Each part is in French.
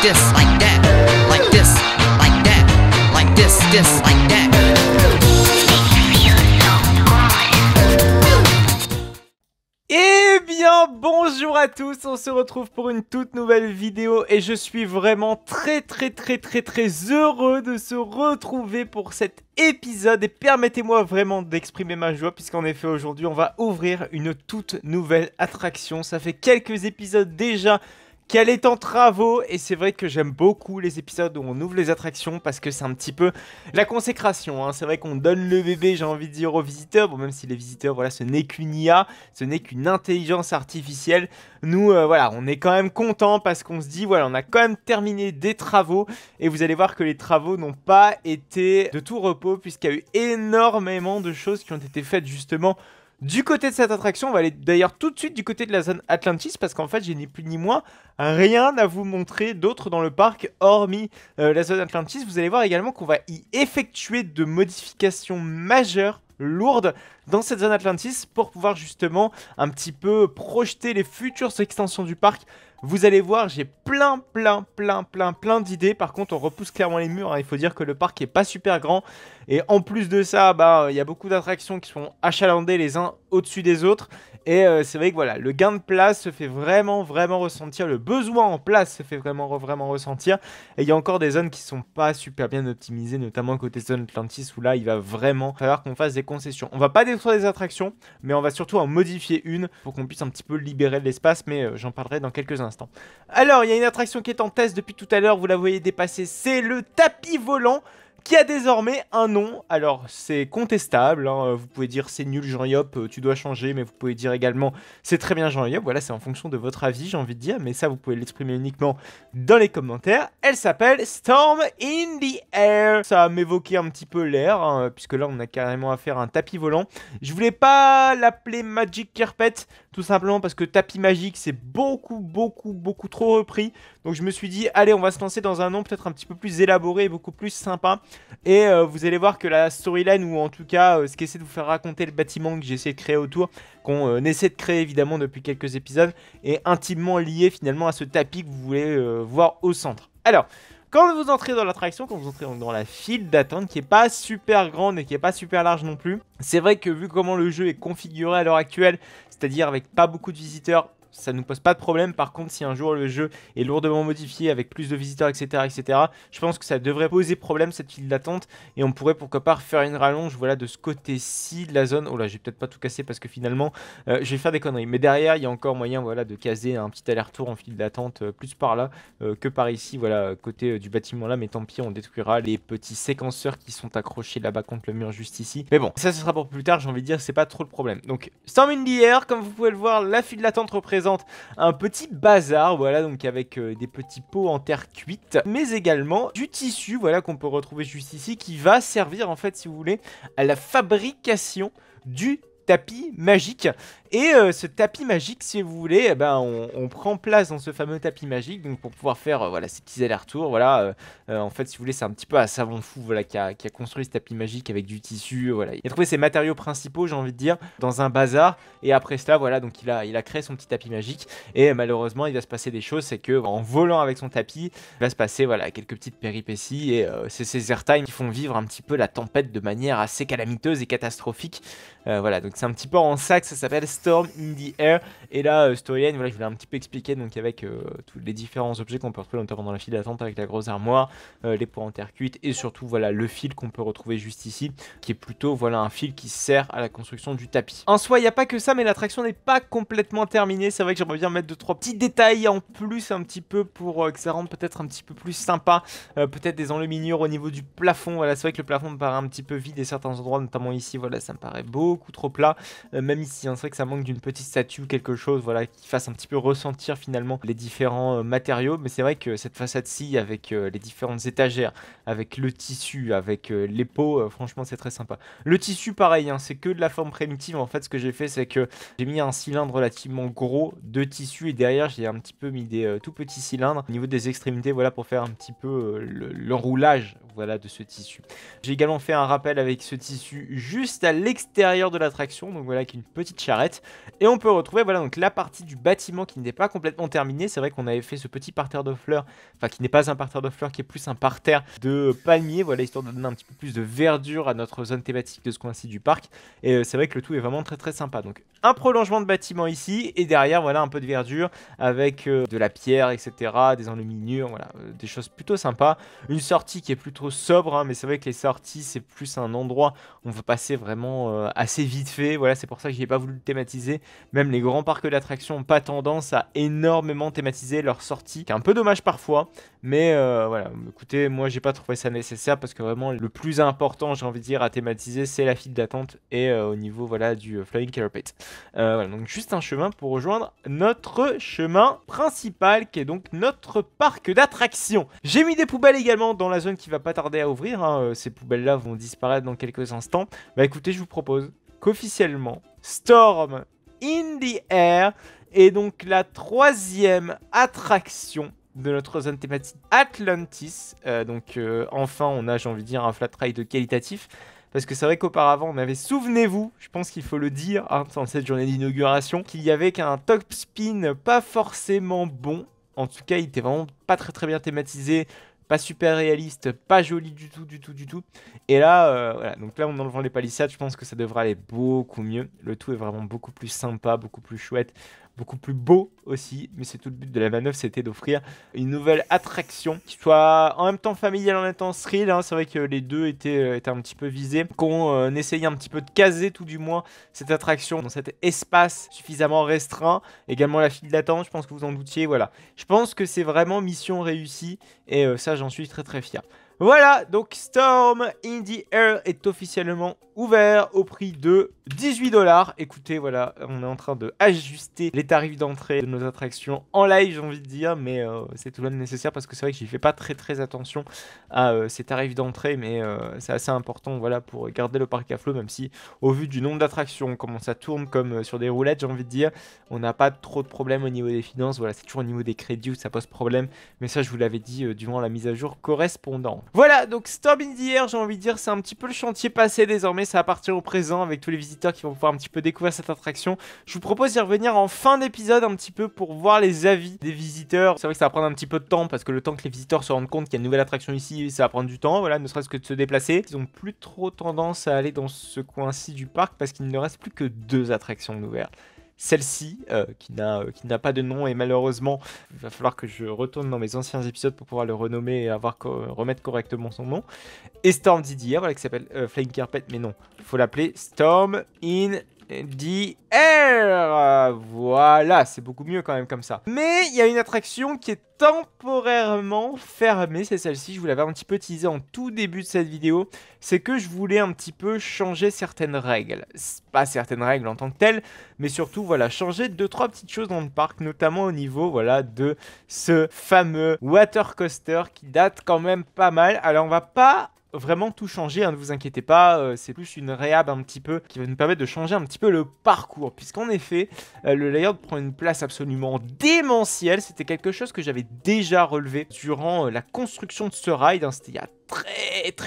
this, like that, like this, like that, like this, like that. Eh bien bonjour à tous, on se retrouve pour une toute nouvelle vidéo et je suis vraiment très heureux de se retrouver pour cet épisode et permettez-moi vraiment d'exprimer ma joie puisqu'en effet aujourd'hui on va ouvrir une toute nouvelle attraction. Ça fait quelques épisodes déjà qu'elle est en travaux et c'est vrai que j'aime beaucoup les épisodes où on ouvre les attractions parce que c'est un petit peu la consécration, hein. C'est vrai qu'on donne le bébé, j'ai envie de dire, aux visiteurs, bon même si les visiteurs, voilà, ce n'est qu'une IA, ce n'est qu'une intelligence artificielle. Nous, voilà, on est quand même content parce qu'on se dit, voilà, on a quand même terminé des travaux et vous allez voir que les travaux n'ont pas été de tout repos puisqu'il y a eu énormément de choses qui ont été faites justement du côté de cette attraction. On va aller d'ailleurs tout de suite du côté de la zone Atlantis parce qu'en fait j'ai ni plus ni moins rien à vous montrer d'autre dans le parc hormis la zone Atlantis. Vous allez voir également qu'on va y effectuer de modifications majeures, lourdes dans cette zone Atlantis pour pouvoir justement un petit peu projeter les futures extensions du parc. Vous allez voir, j'ai plein d'idées. Par contre, on repousse clairement les murs, hein. Il faut dire que le parc est pas super grand. Et en plus de ça, bah, y a beaucoup d'attractions qui sont achalandées les uns au-dessus des autres. Et c'est vrai que voilà, le gain de place se fait vraiment ressentir. Le besoin en place se fait vraiment ressentir. Et il y a encore des zones qui sont pas super bien optimisées, notamment côté zone Atlantis, où là, il va vraiment falloir qu'on fasse des concessions. On va pas détruire des attractions, mais on va surtout en modifier une pour qu'on puisse un petit peu libérer de l'espace. Mais j'en parlerai dans quelques instants. Alors, il y a une attraction qui est en test depuis tout à l'heure, vous la voyez dépasser, c'est le tapis volant qui a désormais un nom. Alors c'est contestable, hein. Vous pouvez dire c'est nul Jean-Yop, tu dois changer, mais vous pouvez dire également c'est très bien Jean-Yop. Voilà, c'est en fonction de votre avis, j'ai envie de dire, mais ça vous pouvez l'exprimer uniquement dans les commentaires. Elle s'appelle Storm in the Air. Ça va m'évoquer un petit peu l'air, hein, puisque là on a carrément affaire à un tapis volant. Je voulais pas l'appeler Magic Carpet, tout simplement parce que tapis magique c'est beaucoup trop repris. Donc je me suis dit allez, on va se lancer dans un nom peut-être un petit peu plus élaboré et beaucoup plus sympa. Et vous allez voir que la storyline, ou en tout cas ce qu'essaie de vous faire raconter le bâtiment que j'ai essayé de créer autour, qu'on essaie de créer évidemment depuis quelques épisodes, est intimement lié finalement à ce tapis que vous voulez voir au centre. Alors, quand vous entrez dans l'attraction, quand vous entrez dans la file d'attente qui est pas super grande et qui est pas super large non plus, c'est vrai que vu comment le jeu est configuré à l'heure actuelle, c'est-à-dire avec pas beaucoup de visiteurs, ça nous pose pas de problème. Par contre, si un jour le jeu est lourdement modifié avec plus de visiteurs, etc., je pense que ça devrait poser problème cette file d'attente et on pourrait pourquoi pas faire une rallonge, voilà, de ce côté-ci de la zone. Oh là, j'ai peut-être pas tout cassé parce que finalement, je vais faire des conneries. Mais derrière, il y a encore moyen, voilà, de caser un petit aller-retour en file d'attente plus par là que par ici, voilà, côté du bâtiment là. Mais tant pis, on détruira les petits séquenceurs qui sont accrochés là-bas contre le mur juste ici. Mais bon, ça ce sera pour plus tard. J'ai envie de dire, c'est pas trop le problème. Donc, Storm in the Air, comme vous pouvez le voir, la file d'attente représente un petit bazar, voilà, donc avec des petits pots en terre cuite, mais également du tissu, voilà, qu'on peut retrouver juste ici, qui va servir en fait, si vous voulez, à la fabrication du tapis magique. Et ce tapis magique, si vous voulez, eh ben, on prend place dans ce fameux tapis magique, donc pour pouvoir faire voilà, ces petits allers-retours. Voilà, en fait, si vous voulez, c'est un petit peu un savant fou, voilà, qui a construit ce tapis magique avec du tissu. Voilà, il a trouvé ses matériaux principaux, j'ai envie de dire, dans un bazar. Et après cela, voilà, donc il a créé son petit tapis magique. Et malheureusement, il va se passer des choses, c'est que en volant avec son tapis, il va se passer voilà quelques petites péripéties. Et c'est ces airtime qui font vivre un petit peu la tempête de manière assez calamiteuse et catastrophique. Voilà, donc c'est un petit peu en ça que ça s'appelle Storm in the Air. Et là, storyline, voilà, je voulais un petit peu expliquer donc avec tous les différents objets qu'on peut retrouver notamment dans la file d'attente avec la grosse armoire, les pots en terre cuite et surtout voilà le fil qu'on peut retrouver juste ici, qui est plutôt voilà un fil qui sert à la construction du tapis. En soi, il n'y a pas que ça, mais l'attraction n'est pas complètement terminée. C'est vrai que j'aimerais bien mettre 2-3 petits détails en plus un petit peu pour que ça rende peut-être un petit peu plus sympa. Peut-être des enluminures au niveau du plafond. Voilà, c'est vrai que le plafond me paraît un petit peu vide et certains endroits, notamment ici, voilà, ça me paraît beaucoup trop plat. Même ici, hein, c'est vrai que ça manque d'une petite statue ou quelque chose, voilà, qui fasse un petit peu ressentir finalement les différents matériaux. Mais c'est vrai que cette façade-ci, avec les différentes étagères, avec le tissu, avec les pots, franchement, c'est très sympa. Le tissu, pareil, hein, c'est que de la forme primitive. En fait, ce que j'ai fait, c'est que j'ai mis un cylindre relativement gros de tissu et derrière, j'ai un petit peu mis des tout petits cylindres au niveau des extrémités, voilà, pour faire un petit peu l'enroulage, voilà, de ce tissu. J'ai également fait un rappel avec ce tissu juste à l'extérieur de l'attraction, donc voilà, avec une petite charrette. Et on peut retrouver, voilà, donc la partie du bâtiment qui n'est pas complètement terminée. C'est vrai qu'on avait fait ce petit parterre de fleurs, enfin qui n'est pas un parterre de fleurs, qui est plus un parterre de palmiers, voilà, histoire de donner un petit peu plus de verdure à notre zone thématique de ce coin-ci du parc. Et c'est vrai que le tout est vraiment très très sympa. Donc un prolongement de bâtiment ici, et derrière, voilà, un peu de verdure avec de la pierre, etc., des enluminures, voilà, des choses plutôt sympas. Une sortie qui est plutôt sobre, hein, mais c'est vrai que les sorties, c'est plus un endroit où on va passer vraiment assez vite fait. Voilà, c'est pour ça que je n'ai pas voulu le thématiser. Même les grands parcs d'attractions n'ont pas tendance à énormément thématiser leurs sorties, qui est un peu dommage parfois. Mais voilà, écoutez, moi j'ai pas trouvé ça nécessaire parce que vraiment le plus important, j'ai envie de dire, à thématiser, c'est la file d'attente et au niveau voilà du Flying Carpet. Voilà, donc juste un chemin pour rejoindre notre chemin principal qui est donc notre parc d'attractions. J'ai mis des poubelles également dans la zone qui va pas tarder à ouvrir, hein. Ces poubelles là vont disparaître dans quelques instants. Bah écoutez, je vous propose qu'officiellement Storm in the Air est donc la 3e attraction de notre zone thématique Atlantis. Enfin on a, j'ai envie de dire, un flat ride qualitatif. Parce que c'est vrai qu'auparavant, on avait, souvenez-vous, je pense qu'il faut le dire, hein, dans cette journée d'inauguration, qu'il y avait qu'un top spin pas forcément bon. En tout cas, il était vraiment pas très très bien thématisé, pas super réaliste, pas joli du tout. Et là, voilà, donc là, en enlevant les palissades, je pense que ça devrait aller beaucoup mieux. Le tout est vraiment beaucoup plus sympa, beaucoup plus chouette, beaucoup plus beau aussi, mais c'est tout le but de la manœuvre, c'était d'offrir une nouvelle attraction qui soit en même temps familiale, en même temps thrill, hein. C'est vrai que les deux étaient un petit peu visés, qu'on essayait un petit peu de caser tout du moins cette attraction dans cet espace suffisamment restreint. Également la file d'attente, je pense que vous en doutiez, voilà. Je pense que c'est vraiment mission réussie et ça j'en suis très très fier. Voilà, donc Storm in the Air est officiellement ouvert au prix de 18 $. Écoutez, voilà, on est en train de ajuster les tarifs d'entrée de nos attractions en live, j'ai envie de dire, mais c'est tout de même nécessaire parce que c'est vrai que j'y fais pas très très attention à ces tarifs d'entrée, mais c'est assez important, voilà, pour garder le parc à flot, même si au vu du nombre d'attractions, comment ça tourne comme sur des roulettes, j'ai envie de dire, on n'a pas trop de problèmes au niveau des finances. Voilà, c'est toujours au niveau des crédits où ça pose problème, mais ça je vous l'avais dit durant la mise à jour correspondante. Voilà, donc Storm in the Air, j'ai envie de dire, c'est un petit peu le chantier passé désormais, ça appartient au présent avec tous les visiteurs qui vont pouvoir un petit peu découvrir cette attraction. Je vous propose d'y revenir en fin d'épisode un petit peu pour voir les avis des visiteurs. C'est vrai que ça va prendre un petit peu de temps parce que le temps que les visiteurs se rendent compte qu'il y a une nouvelle attraction ici, ça va prendre du temps, voilà, ne serait-ce que de se déplacer. Ils ont plus trop tendance à aller dans ce coin-ci du parc parce qu'il ne reste plus que 2 attractions ouvertes. Celle-ci, qui n'a pas de nom, et malheureusement, il va falloir que je retourne dans mes anciens épisodes pour pouvoir le renommer et remettre correctement son nom. Et Storm d'hier, voilà, qui s'appelle Flying Carpet, mais non, il faut l'appeler Storm in the Air. Voilà, c'est beaucoup mieux quand même comme ça. Mais il y a une attraction qui est temporairement fermée, c'est celle-ci. Je vous l'avais un petit peu teasé en tout début de cette vidéo. C'est que je voulais un petit peu changer certaines règles. Pas certaines règles en tant que telles, mais surtout, voilà, changer 2-3 petites choses dans le parc, notamment au niveau, voilà, de ce fameux water coaster qui date quand même pas mal. Alors, on va pas vraiment tout changer, hein, ne vous inquiétez pas, c'est plus une réhab un petit peu qui va nous permettre de changer un petit peu le parcours, puisqu'en effet le layout prend une place absolument démentielle. C'était quelque chose que j'avais déjà relevé durant la construction de ce ride, hein, c'était il y a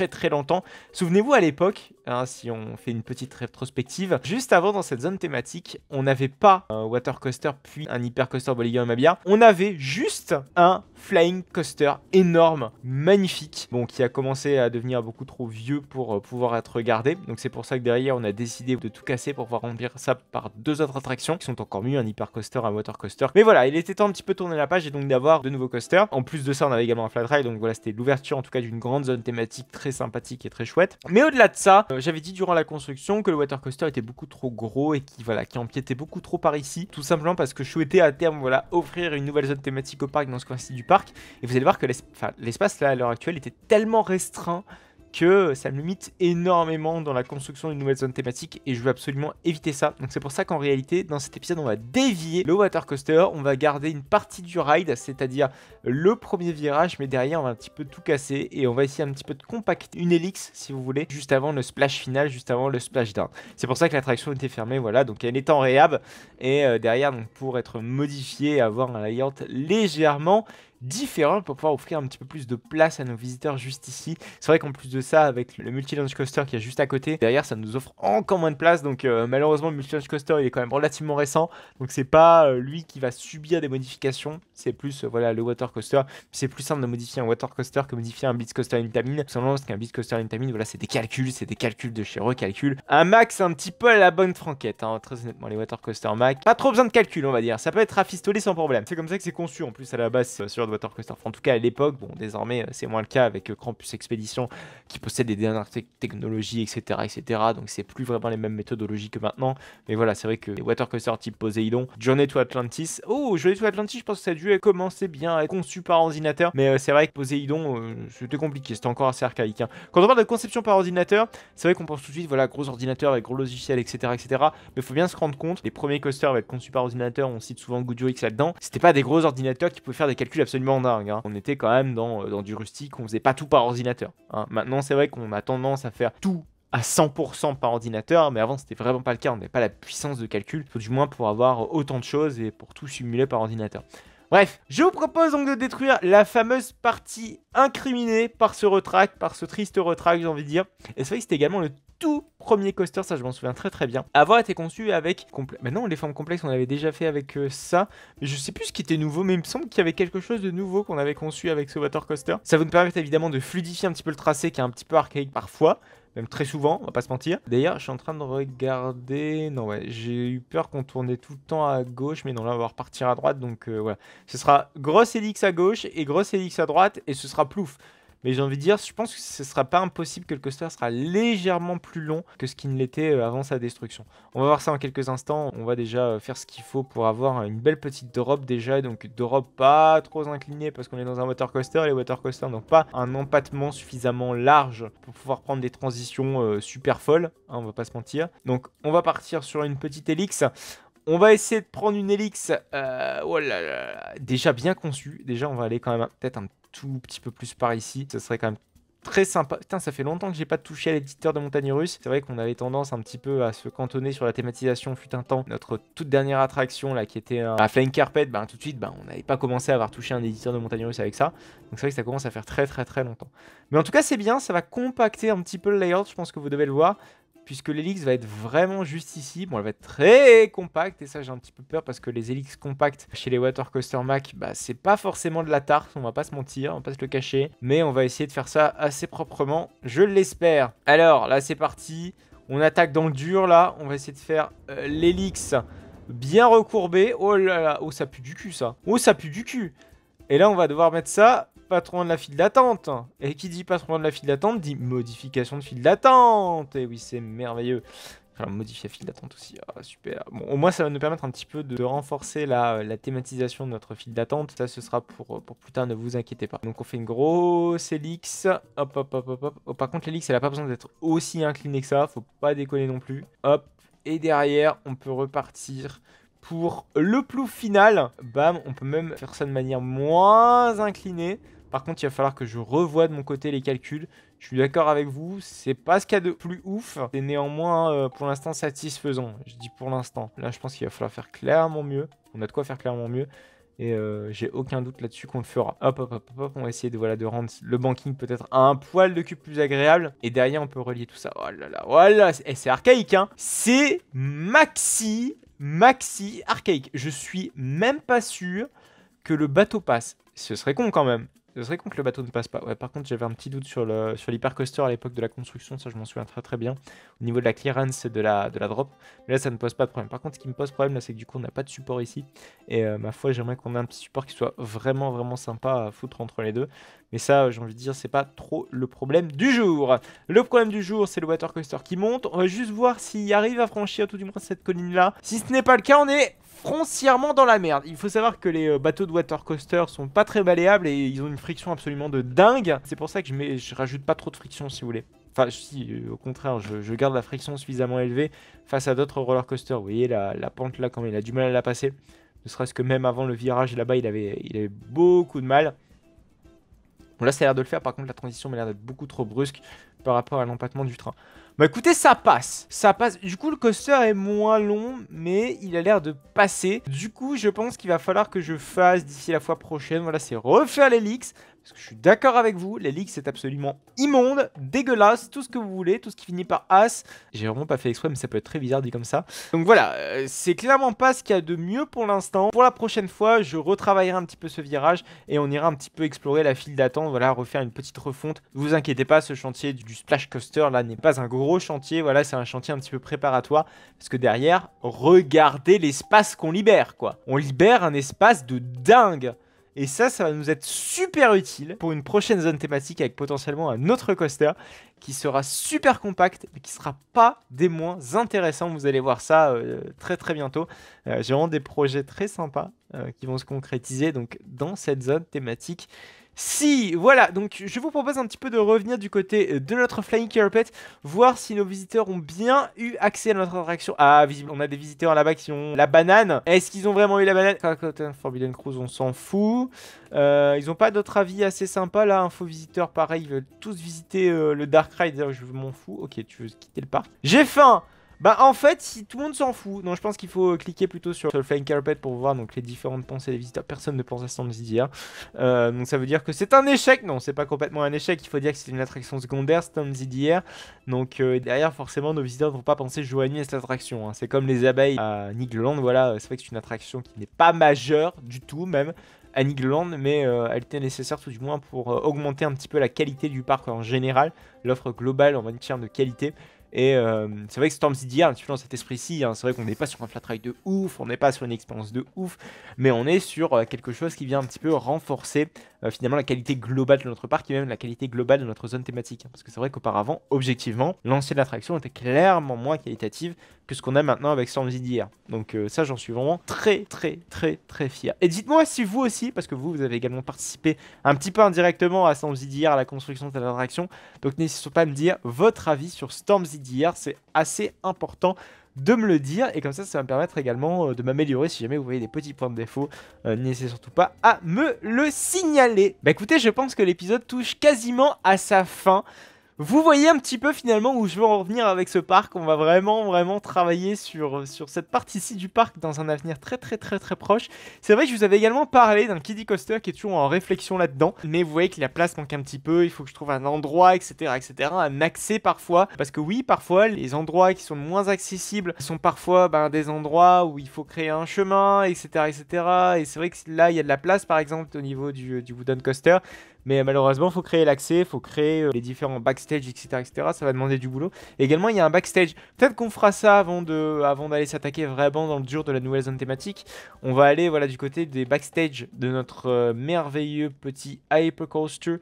très longtemps. Souvenez-vous à l'époque, hein, si on fait une petite rétrospective, juste avant dans cette zone thématique, on n'avait pas un water coaster puis un hyper coaster Bolliger et Mabia, on avait juste un flying coaster énorme, magnifique, bon, qui a commencé à devenir beaucoup trop vieux pour pouvoir être regardé. Donc c'est pour ça que derrière on a décidé de tout casser pour pouvoir remplir ça par 2 autres attractions qui sont encore mieux, un hyper coaster, un water coaster. Mais voilà, il était temps un petit peu de tourner la page et donc d'avoir de nouveaux coasters. En plus de ça, on avait également un flat ride, donc voilà, c'était l'ouverture en tout cas d'une grande zone thématique très sympathique et très chouette. Mais au-delà de ça, j'avais dit durant la construction que le water coaster était beaucoup trop gros et qui empiétait beaucoup trop par ici, tout simplement parce que je souhaitais à terme, voilà, offrir une nouvelle zone thématique au parc dans ce coin-ci du parc. Et vous allez voir que l'espace là à l'heure actuelle était tellement restreint que ça me limite énormément dans la construction d'une nouvelle zone thématique et je veux absolument éviter ça. Donc c'est pour ça qu'en réalité dans cet épisode on va dévier le water coaster, on va garder une partie du ride, c'est-à-dire le premier virage, mais derrière on va un petit peu tout casser et on va essayer un petit peu de compacter une hélice si vous voulez, juste avant le splash final, juste avant le splashdown. C'est pour ça que l'attraction était fermée, voilà, donc elle est en réhab et derrière donc pour être modifiée et avoir un layout légèrement différent pour pouvoir offrir un petit peu plus de place à nos visiteurs juste ici. C'est vrai qu'en plus de ça, avec le multi-launch coaster qui est juste à côté, derrière ça nous offre encore moins de place. Donc malheureusement le multi-launch coaster il est quand même relativement récent. Donc c'est pas lui qui va subir des modifications. C'est plus voilà le water coaster. C'est plus simple de modifier un water coaster que modifier un Blitz coaster Intamin. Tout simplement parce qu'un Blitz coaster Intamin, voilà, c'est des calculs de chez Recalcul. Un Mac c'est un petit peu à la bonne franquette, hein, très honnêtement, les water coaster Mac. Pas trop besoin de calcul, on va dire. Ça peut être rafistolé sans problème. C'est comme ça que c'est conçu en plus à la base sur le water coaster. Enfin, en tout cas à l'époque, bon, désormais c'est moins le cas avec Krampus Expedition qui possède des dernières technologies, etc., etc. Donc c'est plus vraiment les mêmes méthodologies que maintenant. Mais voilà, c'est vrai que les water coasters type Poseidon, Journey to Atlantis. Oh, Journey to Atlantis, je pense que ça a dû commencer bien à être conçu par ordinateur. Mais c'est vrai que Poseidon, c'était compliqué, c'était encore assez archaïque. Hein. Quand on parle de conception par ordinateur, c'est vrai qu'on pense tout de suite, voilà, gros ordinateur avec gros logiciel, etc., etc. Mais il faut bien se rendre compte, les premiers coasters avec conçus par ordinateur, on cite souvent Gujo X là-dedans, c'était pas des gros ordinateurs qui pouvaient faire des calculs absolument dingues. Hein. On était quand même dans du rustique, on faisait pas tout par ordinateur. Hein. Maintenant, c'est vrai qu'on a tendance à faire tout à 100% par ordinateur, mais avant c'était vraiment pas le cas, on n'avait pas la puissance de calcul, faut du moins pour avoir autant de choses et pour tout simuler par ordinateur. Bref, je vous propose donc de détruire la fameuse partie incriminée par ce retract, par ce triste retract j'ai envie de dire. Et c'est vrai que c'était également le tout premier coaster, ça je m'en souviens très très bien, avoir été conçu avec... Maintenant les formes complexes on avait déjà fait avec ça, mais je sais plus ce qui était nouveau, mais il me semble qu'il y avait quelque chose de nouveau qu'on avait conçu avec ce water coaster. Ça va nous permettre évidemment de fluidifier un petit peu le tracé qui est un petit peu archaïque parfois, même très souvent, on va pas se mentir. D'ailleurs, je suis en train de regarder... Non, ouais, j'ai eu peur qu'on tournait tout le temps à gauche, mais non, là, on va repartir à droite, donc voilà. Ce sera grosse hélice à gauche et grosse hélice à droite, et ce sera plouf. Mais j'ai envie de dire, je pense que ce sera pas impossible que le coaster sera légèrement plus long que ce qui ne l'était avant sa destruction. On va voir ça en quelques instants. On va déjà faire ce qu'il faut pour avoir une belle petite drop déjà. Donc drop pas trop inclinée parce qu'on est dans un water coaster. Les water coasters n'ont pas un empattement suffisamment large pour pouvoir prendre des transitions super folles. Hein, on va pas se mentir. Donc on va partir sur une petite hélice. On va essayer de prendre une hélice oh là là, déjà bien conçue. Déjà, on va aller quand même peut-être un tout petit peu plus par ici. Ce serait quand même très sympa. Putain, ça fait longtemps que j'ai pas touché à l'éditeur de montagne russe. C'est vrai qu'on avait tendance un petit peu à se cantonner sur la thématisation fut un temps. Notre toute dernière attraction là qui était un Flying Carpet, ben, tout de suite, ben, on n'avait pas commencé à avoir touché un éditeur de montagne russe avec ça. Donc c'est vrai que ça commence à faire très très très longtemps. Mais en tout cas, c'est bien. Ça va compacter un petit peu le layout. Je pense que vous devez le voir. Puisque l'hélice va être vraiment juste ici. Bon, elle va être très compacte, et ça j'ai un petit peu peur parce que les hélices compactes chez les water coaster Mac, bah c'est pas forcément de la tarte, on va pas se mentir, on va pas se le cacher. Mais on va essayer de faire ça assez proprement, je l'espère. Alors, là c'est parti, on attaque dans le dur là, on va essayer de faire l'hélice bien recourbée. Oh là là, oh ça pue du cul ça. Oh ça pue du cul. Et là on va devoir mettre ça... pas trop loin de la file d'attente. Et qui dit pas trop loin de la file d'attente dit modification de file d'attente. Et oui, c'est merveilleux. Enfin, modifier la file d'attente aussi. Ah, super. Bon, au moins, ça va nous permettre un petit peu de renforcer la thématisation de notre file d'attente. Ça, ce sera pour plus tard, ne vous inquiétez pas. Donc, on fait une grosse hélix. Hop, hop, hop, hop, hop. Oh, par contre, l'hélix, elle a pas besoin d'être aussi inclinée que ça. Faut pas déconner non plus. Hop. Et derrière, on peut repartir... pour le plouf final. Bam, on peut même faire ça de manière moins inclinée. Par contre, il va falloir que je revoie de mon côté les calculs. Je suis d'accord avec vous, c'est pas ce qu'il y a de plus ouf. C'est néanmoins, pour l'instant, satisfaisant. Je dis pour l'instant. Là, je pense qu'il va falloir faire clairement mieux. On a de quoi faire clairement mieux. Et j'ai aucun doute là-dessus qu'on le fera. Hop, hop, hop, hop. On va essayer de, voilà, de rendre le banking peut-être un poil de cube plus agréable. Et derrière, on peut relier tout ça. Oh là là, voilà. Et c'est archaïque, hein. C'est maxi archaïque. Je suis même pas sûr que le bateau passe. Ce serait con quand même. Ce serait con que le bateau ne passe pas. Ouais, par contre, j'avais un petit doute sur l'hypercoaster à l'époque de la construction. Ça, je m'en souviens très très bien. Au niveau de la clearance de la drop. Mais là, ça ne pose pas de problème. Par contre, ce qui me pose problème, là, c'est que du coup, on n'a pas de support ici. Et ma foi, j'aimerais qu'on ait un petit support qui soit vraiment vraiment sympa à foutre entre les deux. Mais ça, j'ai envie de dire, c'est pas trop le problème du jour. Le problème du jour, c'est le water coaster qui monte. On va juste voir s'il arrive à franchir tout du moins cette colline-là. Si ce n'est pas le cas, on est foncièrement dans la merde. Il faut savoir que les bateaux de water coaster sont pas très malléables et ils ont une friction absolument de dingue. C'est pour ça que je rajoute pas trop de friction si vous voulez. Enfin, si, au contraire, je garde la friction suffisamment élevée face à d'autres roller coasters. Vous voyez la pente là, quand il a du mal à la passer. Ne serait-ce que même avant le virage là-bas, il avait beaucoup de mal. Bon, là, ça a l'air de le faire. Par contre, la transition m'a l'air d'être beaucoup trop brusque par rapport à l'empattement du train. Bah écoutez, ça passe. Ça passe. Du coup, le coaster est moins long, mais il a l'air de passer. Du coup, je pense qu'il va falloir que je fasse d'ici la fois prochaine. Voilà, c'est refaire les leaks. Parce que je suis d'accord avec vous, les leaks c'est absolument immonde, dégueulasse, tout ce que vous voulez, tout ce qui finit par as. J'ai vraiment pas fait exprès, mais ça peut être très bizarre dit comme ça. Donc voilà, c'est clairement pas ce qu'il y a de mieux pour l'instant. Pour la prochaine fois, je retravaillerai un petit peu ce virage et on ira un petit peu explorer la file d'attente, voilà, refaire une petite refonte. Ne vous inquiétez pas, ce chantier du Splash Coaster là n'est pas un gros chantier, voilà, c'est un chantier un petit peu préparatoire. Parce que derrière, regardez l'espace qu'on libère quoi. On libère un espace de dingue. Et ça va nous être super utile pour une prochaine zone thématique avec potentiellement un autre coaster qui sera super compact mais qui sera pas des moins intéressants. Vous allez voir ça très très bientôt. J'ai vraiment des projets très sympas qui vont se concrétiser donc dans cette zone thématique. Si, voilà, donc je vous propose un petit peu de revenir du côté de notre Flying Carpet, voir si nos visiteurs ont bien eu accès à notre attraction. Ah, visible, on a des visiteurs là-bas qui ont la banane. Est-ce qu'ils ont vraiment eu la banane? Forbidden Cruise, on s'en fout. Ils n'ont pas d'autres avis assez sympas là. Info visiteurs, pareil, ils veulent tous visiter le Dark Ride. D'ailleurs, je m'en fous. Ok, tu veux quitter le parc. J'ai faim! Bah en fait, si tout le monde s'en fout, donc je pense qu'il faut cliquer plutôt sur le Flying Carpet pour voir donc les différentes pensées des visiteurs. Personne ne pense à Storm ZDR. Donc ça veut dire que c'est un échec. Non, c'est pas complètement un échec. Il faut dire que c'est une attraction secondaire, Storm ZDR. Donc derrière, forcément, nos visiteurs ne vont pas penser jour et nuit à cette attraction. Hein. C'est comme les abeilles à Nigloland. Voilà, c'est vrai que c'est une attraction qui n'est pas majeure du tout, même à Nigloland, mais elle était nécessaire tout du moins pour augmenter un petit peu la qualité du parc en général, l'offre globale en matière de qualité. Et c'est vrai que Storm ZDR, un petit peu dans cet esprit-ci, hein, c'est vrai qu'on n'est pas sur un flat ride de ouf, on n'est pas sur une expérience de ouf, mais on est sur quelque chose qui vient un petit peu renforcer finalement la qualité globale de notre parc et même la qualité globale de notre zone thématique. Hein, parce que c'est vrai qu'auparavant, objectivement, l'ancienne attraction était clairement moins qualitative que ce qu'on a maintenant avec Storm ZDR. Donc ça, j'en suis vraiment très fier. Et dites-moi si vous aussi, parce que vous avez également participé un petit peu indirectement à Storm ZDR, à la construction de cette attraction, donc n'hésitez pas à me dire votre avis sur Storm ZDR, c'est assez important de me le dire et comme ça va me permettre également de m'améliorer. Si jamais vous voyez des petits points de défaut, n'hésitez surtout pas à me le signaler. Bah écoutez, je pense que l'épisode touche quasiment à sa fin. Vous voyez un petit peu finalement où je veux en revenir avec ce parc. On va vraiment travailler sur cette partie-ci du parc dans un avenir très proche. C'est vrai que je vous avais également parlé d'un Kiddie Coaster qui est toujours en réflexion là-dedans. Mais vous voyez que la place manque un petit peu, il faut que je trouve un endroit, etc. un accès parfois. Parce que oui, parfois, les endroits qui sont moins accessibles sont parfois des endroits où il faut créer un chemin, etc. Et c'est vrai que là, il y a de la place par exemple au niveau du Wooden Coaster. Mais malheureusement, il faut créer l'accès, il faut créer les différents backstage, etc., etc. Ça va demander du boulot. Et également, il y a un backstage. Peut-être qu'on fera ça avant d'aller s'attaquer vraiment dans le dur de la nouvelle zone thématique. On va aller voilà, du côté des backstage de notre merveilleux petit Hypercoaster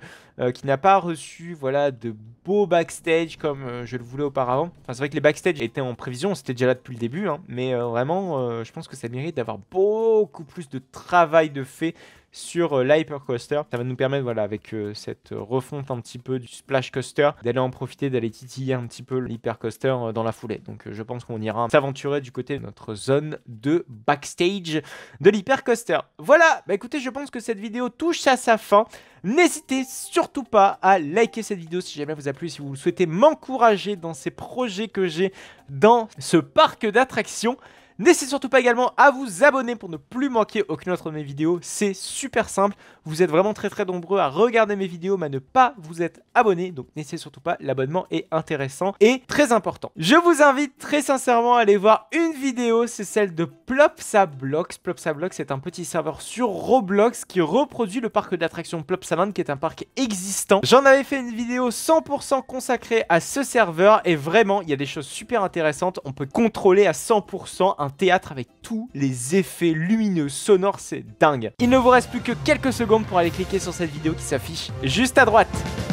qui n'a pas reçu voilà, de beaux backstage comme je le voulais auparavant. Enfin, c'est vrai que les backstage étaient en prévision, c'était déjà là depuis le début. Hein, mais vraiment, je pense que ça mérite d'avoir beaucoup plus de travail de fait sur l'Hypercoaster. Ça va nous permettre, voilà, avec cette refonte un petit peu du Splash Coaster, d'aller en profiter, d'aller titiller un petit peu l'Hypercoaster dans la foulée. Donc je pense qu'on ira s'aventurer du côté de notre zone de backstage de l'Hypercoaster. Voilà, bah écoutez, je pense que cette vidéo touche à sa fin. N'hésitez surtout pas à liker cette vidéo si jamais vous a plu, si vous souhaitez m'encourager dans ces projets que j'ai dans ce parc d'attractions. N'hésitez surtout pas également à vous abonner pour ne plus manquer aucune autre de mes vidéos. C'est super simple. Vous êtes vraiment très nombreux à regarder mes vidéos mais à ne pas vous être abonné. Donc n'hésitez surtout pas, l'abonnement est intéressant et très important. Je vous invite très sincèrement à aller voir une vidéo. C'est celle de Plopsablocks. Plopsablocks, c'est un petit serveur sur Roblox qui reproduit le parc d'attractions Plopsaland qui est un parc existant. J'en avais fait une vidéo 100% consacrée à ce serveur et vraiment il y a des choses super intéressantes. On peut contrôler à 100% un théâtre avec tous les effets lumineux, sonores, c'est dingue. Il ne vous reste plus que quelques secondes pour aller cliquer sur cette vidéo qui s'affiche juste à droite.